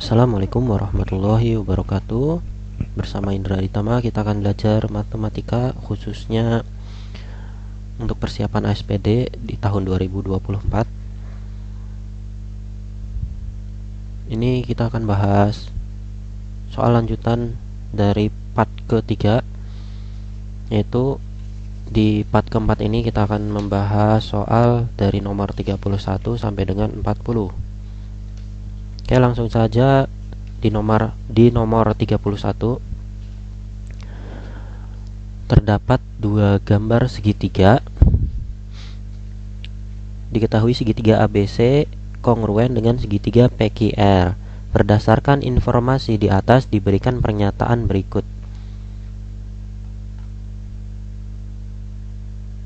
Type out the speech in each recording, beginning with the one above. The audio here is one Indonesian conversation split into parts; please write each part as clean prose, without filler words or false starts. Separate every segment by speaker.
Speaker 1: Assalamualaikum warahmatullahi wabarakatuh. Bersama Indra Ditama kita akan belajar matematika khususnya untuk persiapan ASPD di tahun 2024. Ini kita akan bahas soal lanjutan dari part ketiga, yaitu di part keempat ini kita akan membahas soal dari nomor 31 sampai dengan 40. Oke, langsung saja di nomor 31 terdapat dua gambar segitiga. Diketahui segitiga ABC kongruen dengan segitiga PQR. Berdasarkan informasi di atas diberikan pernyataan berikut.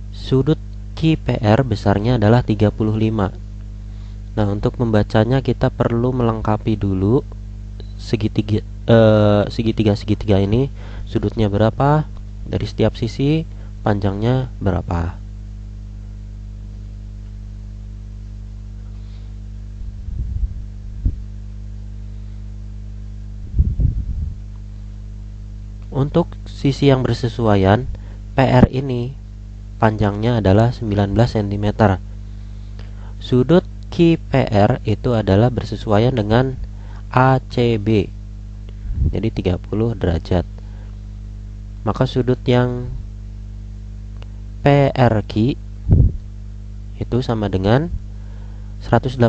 Speaker 1: Sudut QPR besarnya adalah 35. Nah, untuk membacanya kita perlu melengkapi dulu segitiga ini sudutnya berapa dari setiap sisi, panjangnya berapa. Untuk sisi yang bersesuaian, PR ini panjangnya adalah 19 cm. Sudut QPR itu adalah bersesuaian dengan ACB, jadi 30 derajat. Maka sudut yang PRQ itu sama dengan 180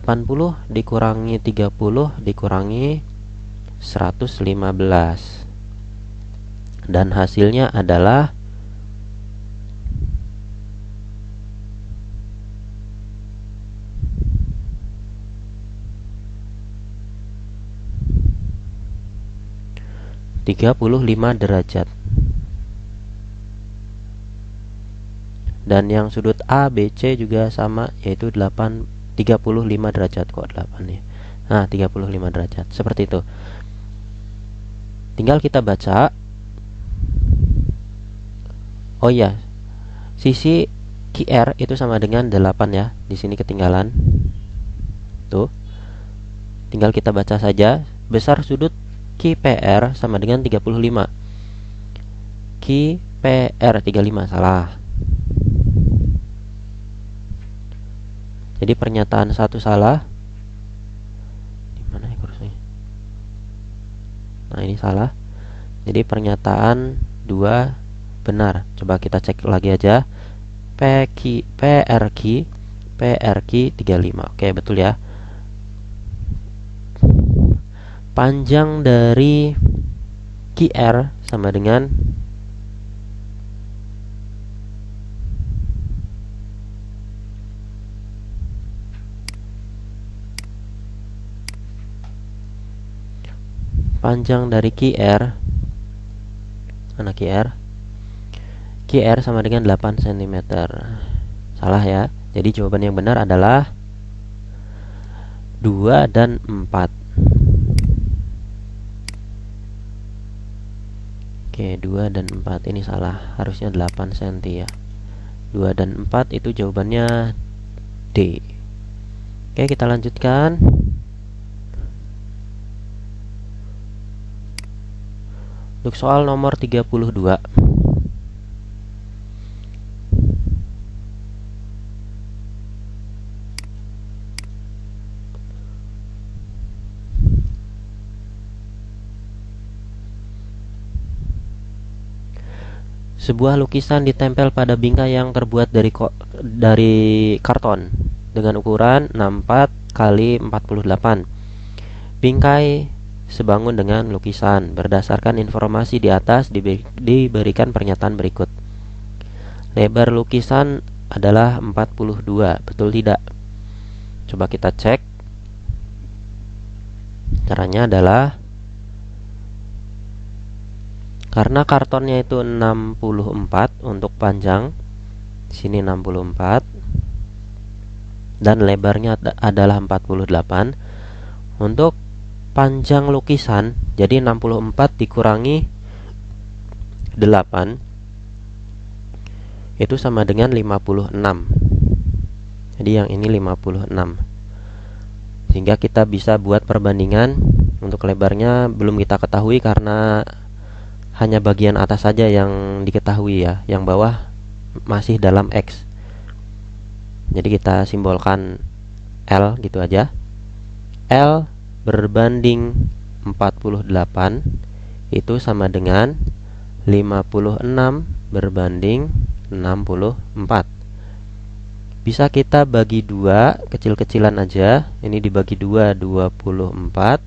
Speaker 1: dikurangi 30 dikurangi 115, dan hasilnya adalah 35 derajat. Dan yang sudut ABC juga sama, yaitu 35 derajat. Kok 8 ya? Nah, 35 derajat. Seperti itu. Tinggal kita baca. Oh iya, sisi QR itu sama dengan 8 ya. Di sini ketinggalan. Tuh. Tinggal kita baca saja. Besar sudut QPR sama dengan 35. QPR 35 salah. Jadi pernyataan 1 salah. Di mana ya kursinya? Nah, ini salah. Jadi pernyataan 2 benar. Coba kita cek lagi aja. PRQ 35. Oke, betul ya. Panjang dari QR sama dengan QR. Mana QR? QR sama dengan 8 cm. Salah ya. Jadi jawaban yang benar adalah 2 dan 4. Oke, 2 dan 4 ini salah. Harusnya 8 cm ya. 2 dan 4 itu jawabannya D. Oke, kita lanjutkan. Untuk soal nomor 32. Sebuah lukisan ditempel pada bingkai yang terbuat dari karton dengan ukuran 64 x 48. Bingkai sebangun dengan lukisan. Berdasarkan informasi di atas diberikan pernyataan berikut. Lebar lukisan adalah 42. Betul tidak? Coba kita cek. Caranya adalah karena kartonnya itu 64 untuk panjang, di sini 64, dan lebarnya adalah 48. Untuk panjang lukisan, jadi 64 dikurangi 8 itu sama dengan 56. Jadi yang ini 56. Sehingga kita bisa buat perbandingan Untuk lebarnya belum kita ketahui karena hanya bagian atas saja yang diketahui ya, yang bawah masih dalam X. Jadi kita simbolkan L gitu aja. L berbanding 48 itu sama dengan 56 berbanding 64. Bisa kita bagi dua, kecil-kecilan aja. Ini dibagi dua 24,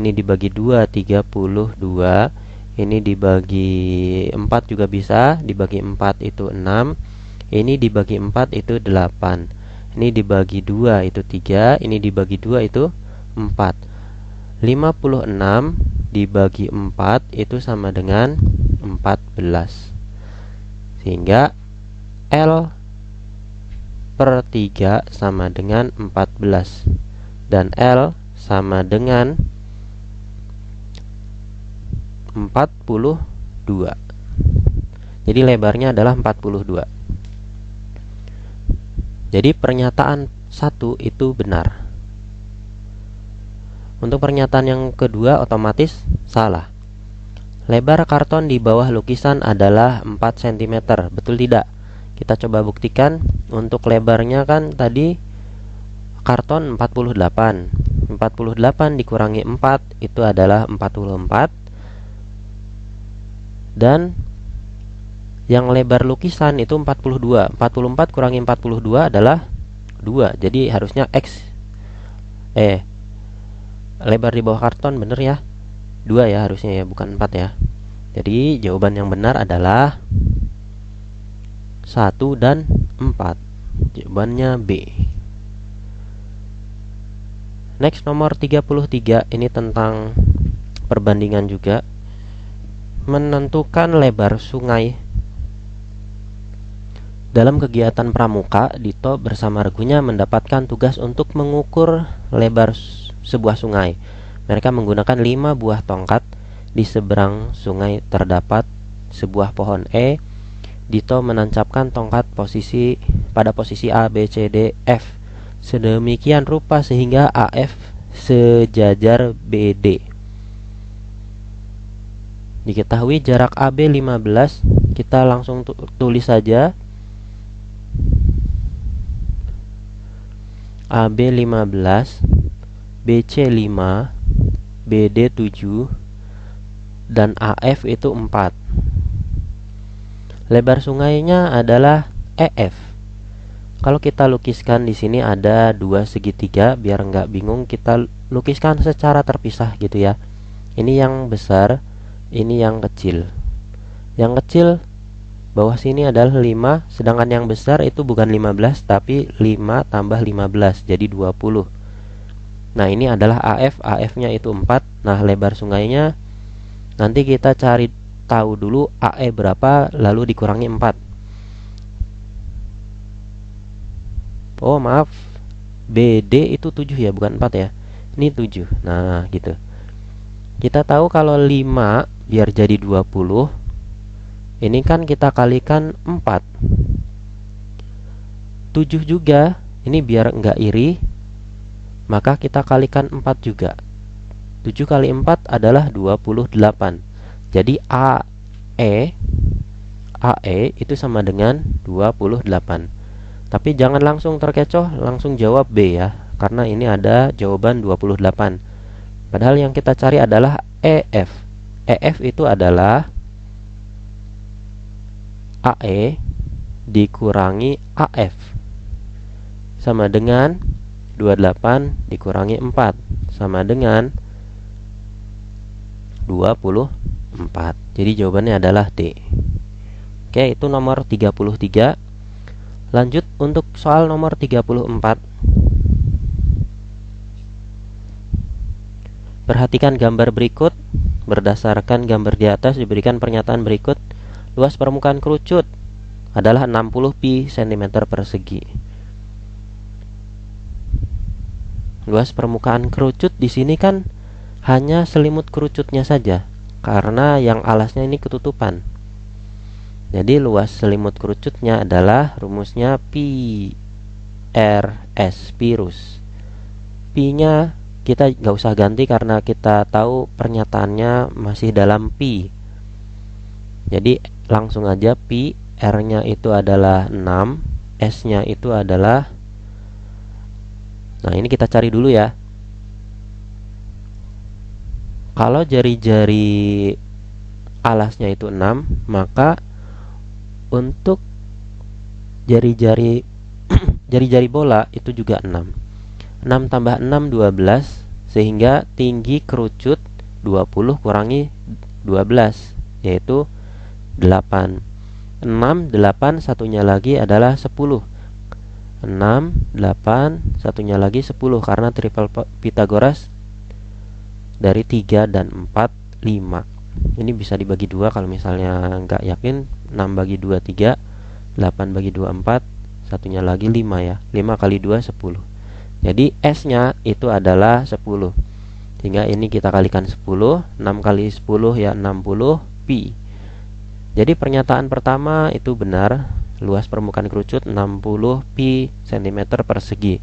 Speaker 1: ini dibagi dua 32, ini dibagi 4 juga bisa. Dibagi 4 itu 6, ini dibagi 4 itu 8, ini dibagi 2 itu 3, ini dibagi 2 itu 4. 56 dibagi 4 itu sama dengan 14. Sehingga L per 3 sama dengan 14 dan L sama dengan 42. Jadi lebarnya adalah 42. Jadi pernyataan 1 itu benar. Untuk pernyataan yang kedua otomatis salah. Lebar karton di bawah lukisan adalah 4 cm. Betul tidak? Kita coba buktikan. Untuk lebarnya kan tadi karton 48. 48 dikurangi 4 itu adalah 44. Dan yang lebar lukisan itu 42. 44 kurangi 42 adalah 2. Jadi harusnya X lebar di bawah karton bener ya, 2 ya harusnya ya, bukan 4 ya. Jadi jawaban yang benar adalah 1 dan 4. Jawabannya B. Next, nomor 33. Ini tentang perbandingan juga. Menentukan lebar sungai. Dalam kegiatan pramuka, Dito bersama regunya mendapatkan tugas untuk mengukur lebar sebuah sungai. Mereka menggunakan 5 buah tongkat. Di seberang sungai terdapat sebuah pohon. Dito menancapkan tongkat pada posisi A, B, C, D, F sedemikian rupa sehingga AF sejajar BD. Diketahui jarak AB 15. Kita langsung tulis saja AB 15, BC 5, BD 7, dan AF itu 4. Lebar sungainya adalah EF. Kalau kita lukiskan di sini ada 2 segitiga, biar nggak bingung kita lukiskan secara terpisah gitu ya. Ini yang besar, ini yang kecil. Yang kecil bawah sini adalah 5, sedangkan yang besar itu bukan 15 tapi 5 tambah 15 jadi 20. Nah, ini adalah AF, AF-nya itu 4. Nah, lebar sungainya nanti kita cari tahu dulu AE berapa lalu dikurangi 4. Oh, maaf. BD itu 7 ya, bukan 4 ya. Ini 7. Nah, gitu. Kita tahu kalau 5 biar jadi 20. Ini kan kita kalikan 4. 7 juga. Ini biar enggak iri, maka kita kalikan 4 juga. 7 kali 4 adalah 28. Jadi AE itu sama dengan 28. Tapi jangan langsung terkecoh, langsung jawab B ya, karena ini ada jawaban 28. Padahal yang kita cari adalah EF. EF itu adalah AE dikurangi AF sama dengan 28 dikurangi 4 sama dengan 24. Jadi jawabannya adalah D. Oke, itu nomor 33. Lanjut untuk soal nomor 34. Perhatikan gambar berikut. Berdasarkan gambar di atas diberikan pernyataan berikut. Luas permukaan kerucut adalah 60 pi cm persegi. Luas permukaan kerucut di sini kan hanya selimut kerucutnya saja, karena yang alasnya ini ketutupan. Jadi luas selimut kerucutnya adalah rumusnya pi RS, pirus. Pi-nya kita nggak usah ganti karena kita tahu pernyataannya masih dalam pi. Jadi langsung aja pi, R-nya itu adalah 6, S-nya itu adalah, nah ini kita cari dulu ya. Kalau jari-jari alasnya itu 6, maka untuk jari-jari jari-jari bola itu juga 6. 6 tambah 6 12, sehingga tinggi kerucut 20 kurangi 12 yaitu 8. 6 8 satunya lagi adalah 10. 6 8 satunya lagi 10 karena triple Pythagoras dari 3 dan 4 5. Ini bisa dibagi 2 kalau misalnya nggak yakin. 6 bagi 2 3, 8 bagi 2 4, satunya lagi 5 ya. 5 kali 2 10. Jadi S-nya itu adalah 10. Sehingga ini kita kalikan 10, 6 kali 10 ya 60 pi. Jadi pernyataan pertama itu benar, luas permukaan kerucut 60 pi cm persegi.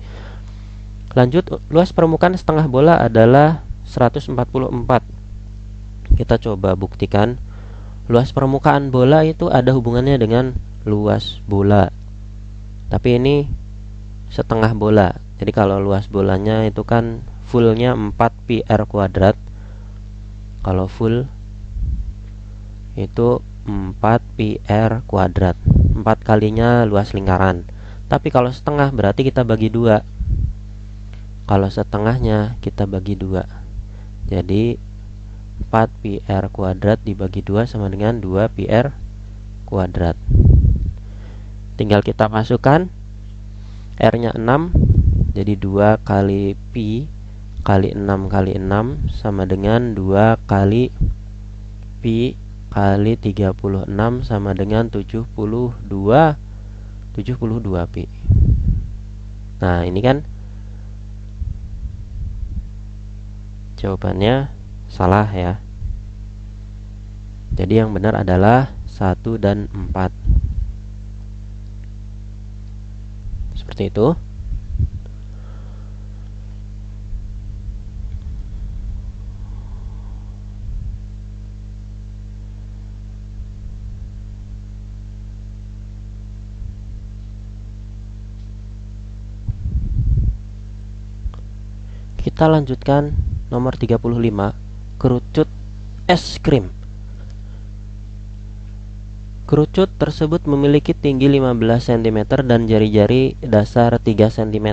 Speaker 1: Lanjut, luas permukaan setengah bola adalah 144. Kita coba buktikan. Luas permukaan bola itu ada hubungannya dengan luas bola. Tapi ini setengah bola. Jadi kalau luas bolanya itu kan fullnya 4 pi r kuadrat. Kalau full itu 4 pi r kuadrat. 4 kalinya luas lingkaran. Tapi kalau setengah berarti kita bagi 2. Kalau setengahnya kita bagi 2. Jadi 4 pi r kuadrat dibagi 2 sama dengan 2 pi r kuadrat. Tinggal kita masukkan R-nya 6. Jadi 2 kali pi kali 6 kali 6 sama dengan 2 kali pi kali 36 sama dengan 72 pi. Nah ini kan jawabannya salah ya. Jadi yang benar adalah 1 dan 4. Seperti itu. Kita lanjutkan nomor 35, kerucut es krim. Kerucut tersebut memiliki tinggi 15 cm dan jari-jari dasar 3 cm.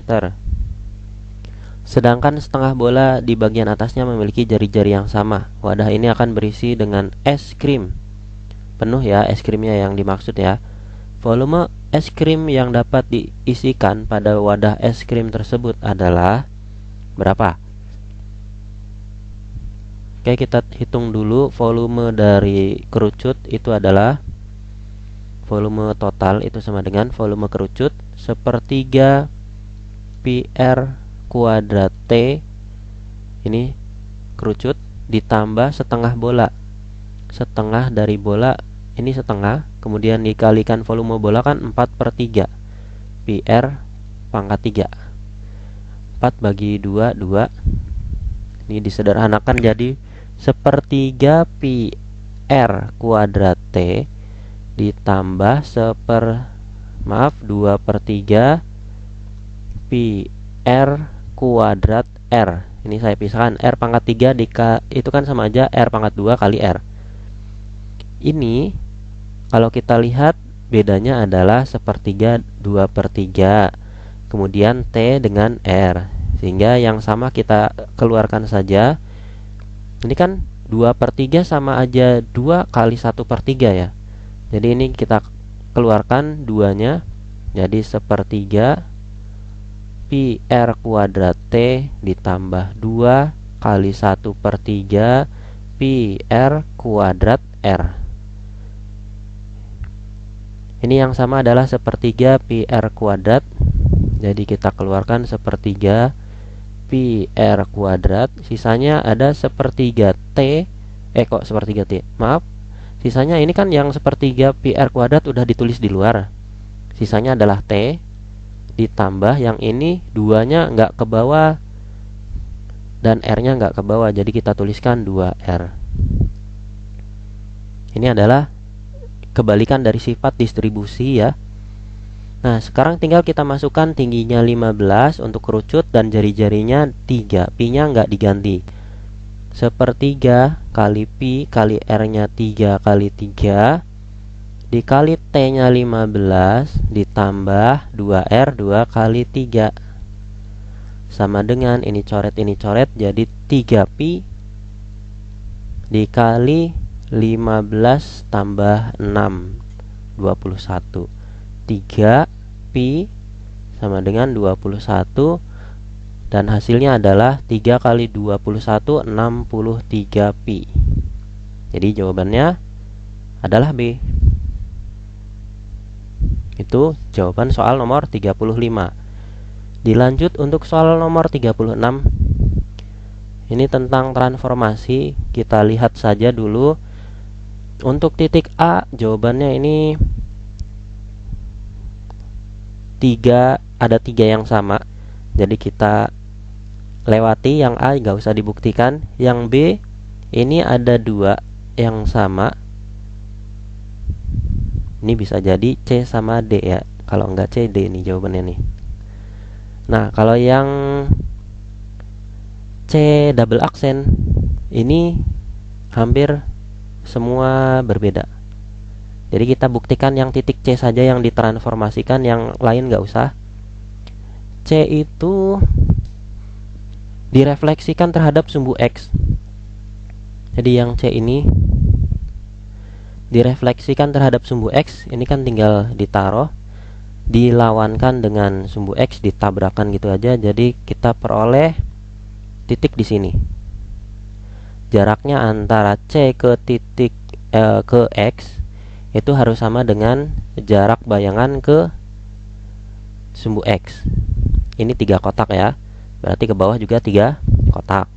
Speaker 1: Sedangkan setengah bola di bagian atasnya memiliki jari-jari yang sama. Wadah ini akan berisi dengan es krim. Penuh ya es krimnya yang dimaksud ya. Volume es krim yang dapat diisikan pada wadah es krim tersebut adalah berapa? Oke, kita hitung dulu. Volume dari kerucut itu adalah volume total itu sama dengan volume kerucut sepertiga pi r kuadrat T. Ini kerucut ditambah setengah bola. Setengah dari bola ini setengah, kemudian dikalikan volume bola kan 4/3 pi r pangkat 3. 4 bagi 2 2. Ini disederhanakan jadi sepertiga pi r kuadrat T ditambah 2/3 pi r kuadrat R. Ini saya pisahkan, R pangkat 3 itu kan sama aja R pangkat 2 kali R. Ini kalau kita lihat bedanya adalah sepertiga 2/3, kemudian T dengan R, sehingga yang sama kita keluarkan saja. Ini kan 2/3 sama aja 2 kali 1/3 ya. Jadi ini kita keluarkan 2-nya, jadi sepertiga pi r kuadrat T ditambah 2 kali 1/3 pi r kuadrat R. Ini yang sama adalah sepertiga pi r kuadrat. Jadi kita keluarkan sepertiga pi r kuadrat. Sisanya ada sepertiga T. Kok sepertiga T? Maaf. Sisanya ini kan yang sepertiga pi r kuadrat udah ditulis di luar. Sisanya adalah T. Ditambah yang ini 2-nya nggak ke bawah. dan R-nya nggak ke bawah, jadi kita tuliskan 2R. Ini adalah kebalikan dari sifat distribusi ya. Nah, sekarang tinggal kita masukkan tingginya 15 untuk kerucut dan jari-jarinya 3. Pi-nya nggak diganti. Sepertiga kali Pi kali R-nya 3 kali 3 dikali T-nya 15 ditambah 2R 2 kali 3 sama dengan ini coret jadi 3Pi dikali 15 tambah 6 21. 3Pi sama dengan 21 dan hasilnya adalah 3 kali 21 63Pi. Jadi jawabannya adalah B. Itu jawaban soal nomor 35. Dilanjut untuk soal nomor 36. Ini tentang transformasi. Kita lihat saja dulu. Untuk titik A, jawabannya ini ada 3 yang sama. Jadi kita lewati yang A, nggak usah dibuktikan. Yang B, ini ada 2 yang sama. Ini bisa jadi C sama D ya. Kalau enggak C, D nih jawabannya nih. Nah, kalau yang C double aksen ini hampir semua berbeda. Jadi kita buktikan yang titik C saja yang ditransformasikan, yang lain nggak usah. C itu direfleksikan terhadap sumbu X. Jadi yang C ini direfleksikan terhadap sumbu X, ini kan tinggal ditaruh, dilawankan dengan sumbu X, ditabrakan gitu aja. Jadi kita peroleh titik di sini. Jaraknya antara C ke titik ke X itu harus sama dengan jarak bayangan ke sumbu X. Ini 3 kotak ya. Berarti ke bawah juga 3 kotak.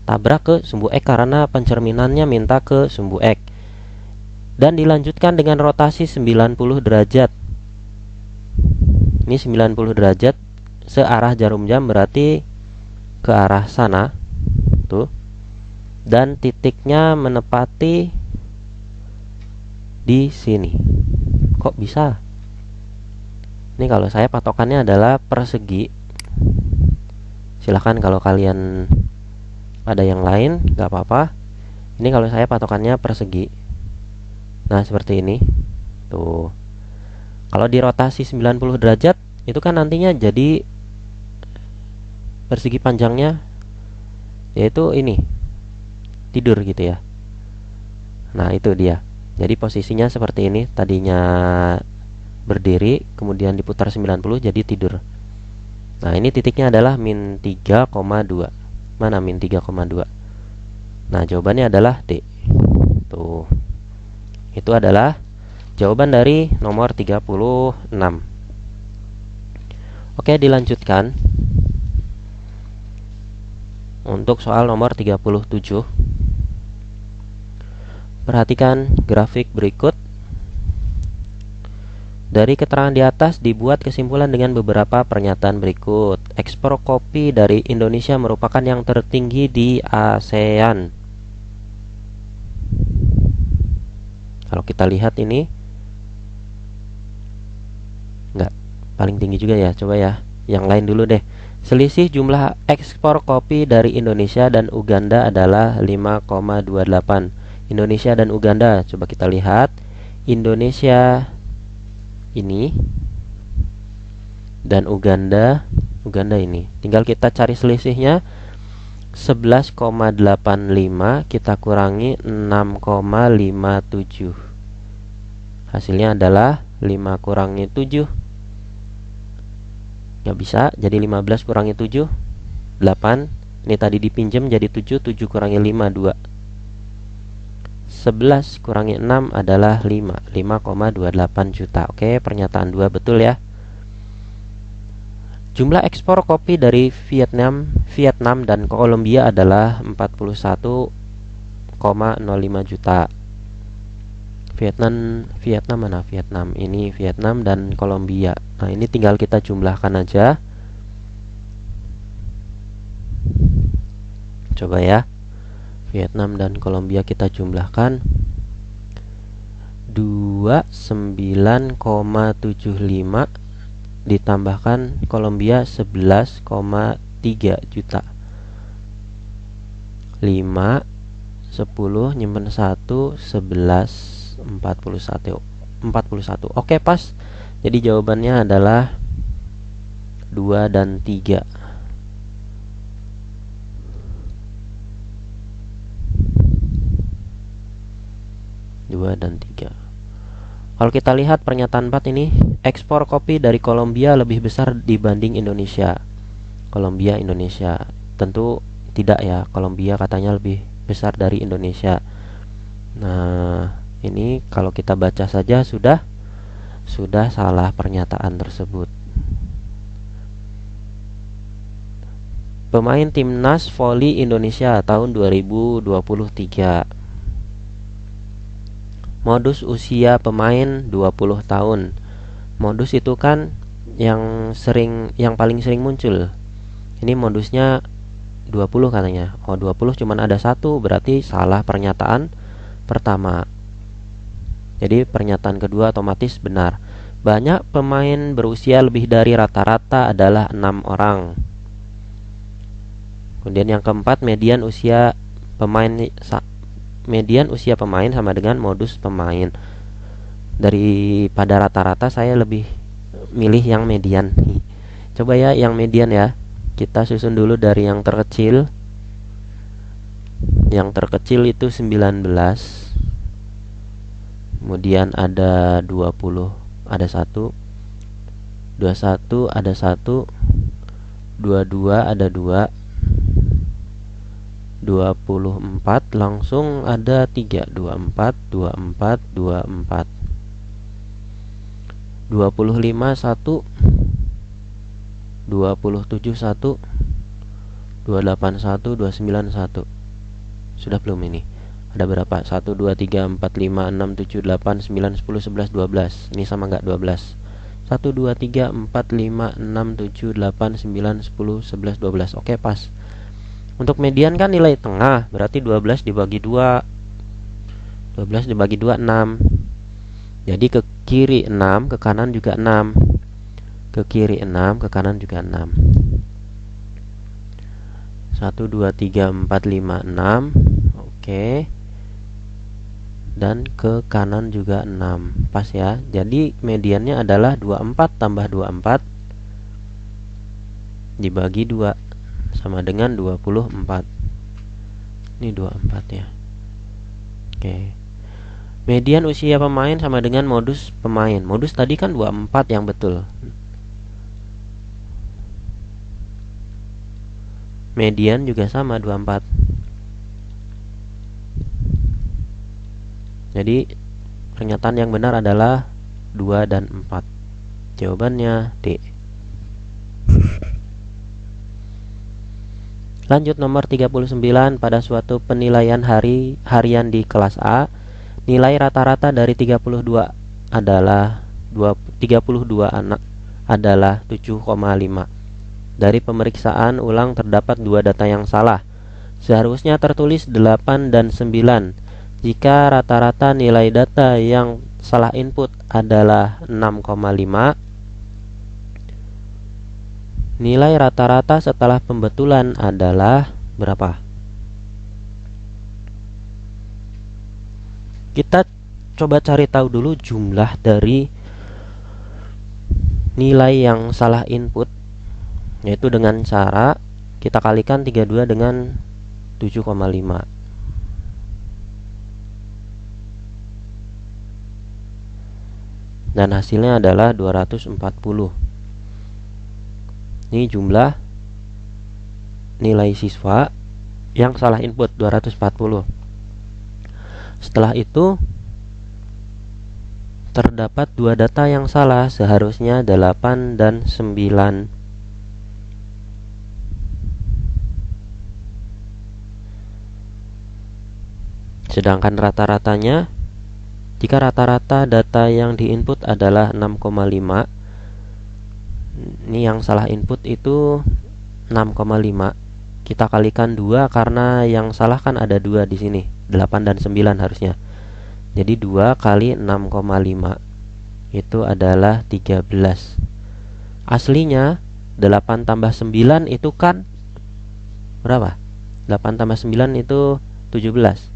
Speaker 1: Tabrak ke sumbu X karena pencerminannya minta ke sumbu X. Dan dilanjutkan dengan rotasi 90 derajat. Ini 90 derajat searah jarum jam, berarti ke arah sana. Tuh. Dan titiknya menepati di sini. Kok bisa? Ini kalau saya patokannya adalah persegi. Silahkan kalau kalian ada yang lain, gak apa-apa. Ini kalau saya patokannya persegi. Nah, seperti ini. Tuh. Kalau dirotasi 90 derajat, itu kan nantinya jadi persegi panjangnya yaitu ini. Tidur gitu ya. Nah, itu dia. Jadi posisinya seperti ini. Tadinya berdiri, kemudian diputar 90 jadi tidur. Nah, ini titiknya adalah min 3,2. Mana min 3,2? Nah, jawabannya adalah D. Tuh. Itu adalah jawaban dari nomor 36. Oke, dilanjutkan. Untuk soal nomor 37. Perhatikan grafik berikut. Dari keterangan di atas dibuat kesimpulan dengan beberapa pernyataan berikut. Ekspor kopi dari Indonesia merupakan yang tertinggi di ASEAN. Kalau kita lihat ini enggak, paling tinggi juga ya. Coba ya, yang lain dulu deh. Selisih jumlah ekspor kopi dari Indonesia dan Uganda adalah 5,28. Indonesia dan Uganda, coba kita lihat. Indonesia ini dan Uganda ini. Tinggal kita cari selisihnya. 11,85 kita kurangi 6,57. Hasilnya adalah 5 kurangi 7. Nggak bisa, jadi 15 kurangi 7 8. Ini tadi dipinjam jadi 7. 7 kurangi 5 2. 11 kurangi 6 adalah 5. 5,28 juta. Oke, pernyataan 2 betul ya. Jumlah ekspor kopi dari Vietnam dan Kolombia adalah 41,05 juta. Vietnam mana? Vietnam. Ini Vietnam dan Kolombia. Nah, ini tinggal kita jumlahkan aja. Coba ya, Vietnam dan Kolombia kita jumlahkan 29,75 ditambahkan Kolombia 11,3 juta. 5, 10, nyimpen 1, 11, 41. Oke, pas. Jadi jawabannya adalah 2 dan 3. Kalau kita lihat pernyataan 4 ini, ekspor kopi dari Kolombia lebih besar dibanding Indonesia. Kolombia, Indonesia. Tentu tidak ya, Kolombia katanya lebih besar dari Indonesia. Nah, ini kalau kita baca saja sudah salah pernyataan tersebut. Pemain timnas voli Indonesia tahun 2023. Modus usia pemain 20 tahun. Modus itu kan yang paling sering muncul. Ini modusnya 20 katanya. Oh, 20 cuman ada satu, berarti salah pernyataan pertama. Jadi pernyataan kedua otomatis benar. Banyak pemain berusia lebih dari rata-rata adalah 6 orang. Kemudian yang keempat, median usia pemain sama dengan modus pemain. Daripada rata-rata saya lebih milih yang median. Coba ya yang median ya. Kita susun dulu dari yang terkecil. Yang terkecil itu 19. Kemudian ada 20, ada 1. 21 ada 1. 22 ada 2. 24 langsung ada 3. 24, 24, 24. 25 1. 27 1. 28 1, 29 1. Sudah belum ini? Ada berapa? 1, 2, 3, 4, 5, 6, 7, 8, 9, 10, 11, 12. Ini sama enggak 12? 1, 2, 3, 4, 5, 6, 7, 8, 9, 10, 11, 12. Oke, pas. Untuk median kan nilai tengah, berarti 12 dibagi 2. 12 dibagi 2 6. Jadi ke kiri 6, ke kanan juga 6. Ke kiri 6, ke kanan juga 6. 1, 2, 3, 4, 5, 6. Oke. Dan ke kanan juga 6. Pas ya. Jadi mediannya adalah 24 tambah 24 dibagi 2 sama dengan 24. Ini 24 ya. Oke. Median usia pemain sama dengan modus pemain. Modus tadi kan 24 yang betul. Median juga sama 24. Jadi pernyataan yang benar adalah 2 dan 4. Jawabannya D. Lanjut nomor 39. Pada suatu penilaian harian di kelas A, nilai rata-rata dari 32 anak adalah 7,5. Dari pemeriksaan ulang terdapat 2 data yang salah. Seharusnya tertulis 8 dan 9. Jika rata-rata nilai data yang salah input adalah 6,5, nilai rata-rata setelah pembetulan adalah berapa? Kita coba cari tahu dulu jumlah dari nilai yang salah input, yaitu dengan cara kita kalikan 32 dengan 7,5. Dan hasilnya adalah 240. Ini jumlah nilai siswa yang salah input 240. Setelah itu terdapat 2 data yang salah, seharusnya 8 dan 9. Sedangkan rata-ratanya, jika rata-rata data yang diinput adalah 6,5, ini yang salah input itu 6,5. kita kalikan 2 karena yang salah kan ada 2 di sini. 8 dan 9 harusnya. Jadi 2 kali 6,5 itu adalah 13. Aslinya 8 tambah 9 itu kan berapa? 8 tambah 9 itu 17.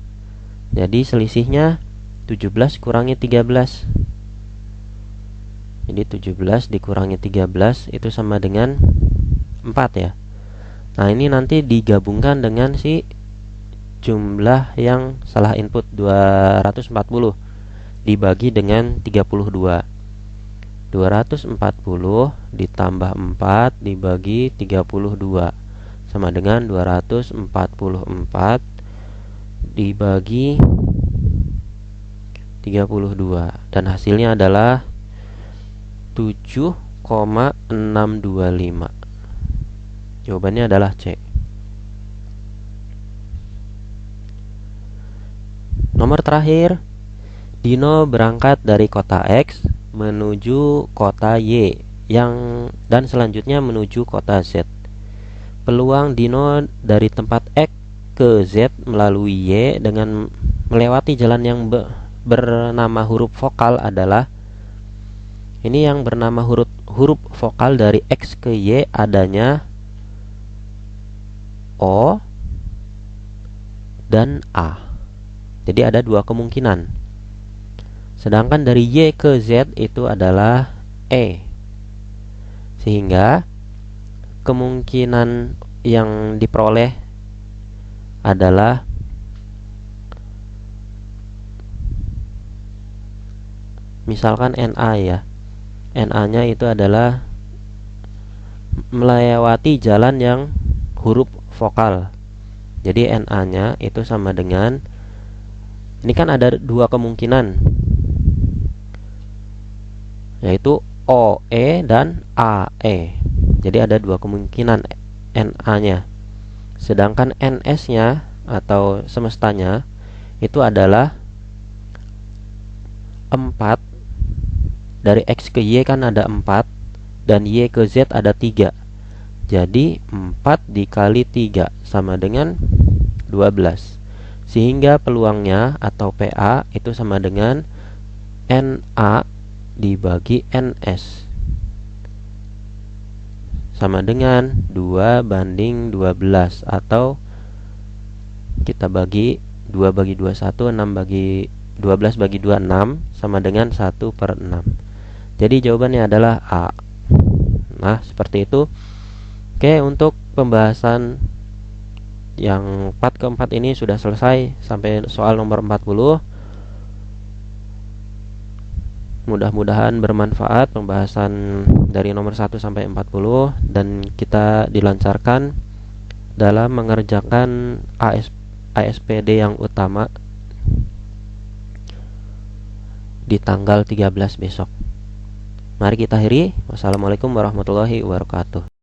Speaker 1: Jadi selisihnya 17 kurangi 13. Jadi 17 dikurangi 13 itu sama dengan 4 ya. Nah, ini nanti digabungkan dengan si jumlah yang salah input 240 dibagi dengan 32. 240 ditambah 4 dibagi 32 sama dengan 244 dibagi 32 dan hasilnya adalah 7,625. Jawabannya adalah C. Nomor terakhir, Dino berangkat dari kota X menuju kota Y dan selanjutnya menuju kota Z. Peluang Dino dari tempat X ke Z melalui Y dengan melewati jalan yang bernama huruf vokal adalah, ini yang bernama huruf vokal dari X ke Y adanya O dan A. Jadi ada 2 kemungkinan. Sedangkan dari Y ke Z itu adalah E. Sehingga kemungkinan yang diperoleh adalah misalkan NA ya. NA-nya itu adalah melewati jalan yang huruf vokal. Jadi NA-nya itu sama dengan, ini kan ada 2 kemungkinan, yaitu OE dan AE. Jadi ada 2 kemungkinan NA-nya. Sedangkan NS-nya atau semestanya itu adalah 4. Dari X ke Y kan ada 4 dan Y ke Z ada 3. Jadi 4 dikali 3 sama dengan 12. Sehingga peluangnya atau PA itu sama dengan NA dibagi NS sama dengan 2 banding 12, atau kita bagi 2 bagi 2 1, 6 bagi 12 bagi 2 6 sama dengan 1/6. Jadi jawabannya adalah A. Nah, seperti itu. Oke, untuk pembahasan yang part keempat ini sudah selesai sampai soal nomor 40. Mudah-mudahan bermanfaat pembahasan dari nomor 1 sampai 40 dan kita dilancarkan dalam mengerjakan ASPD yang utama di tanggal 13 besok. Mari kita akhiri. Wassalamualaikum warahmatullahi wabarakatuh.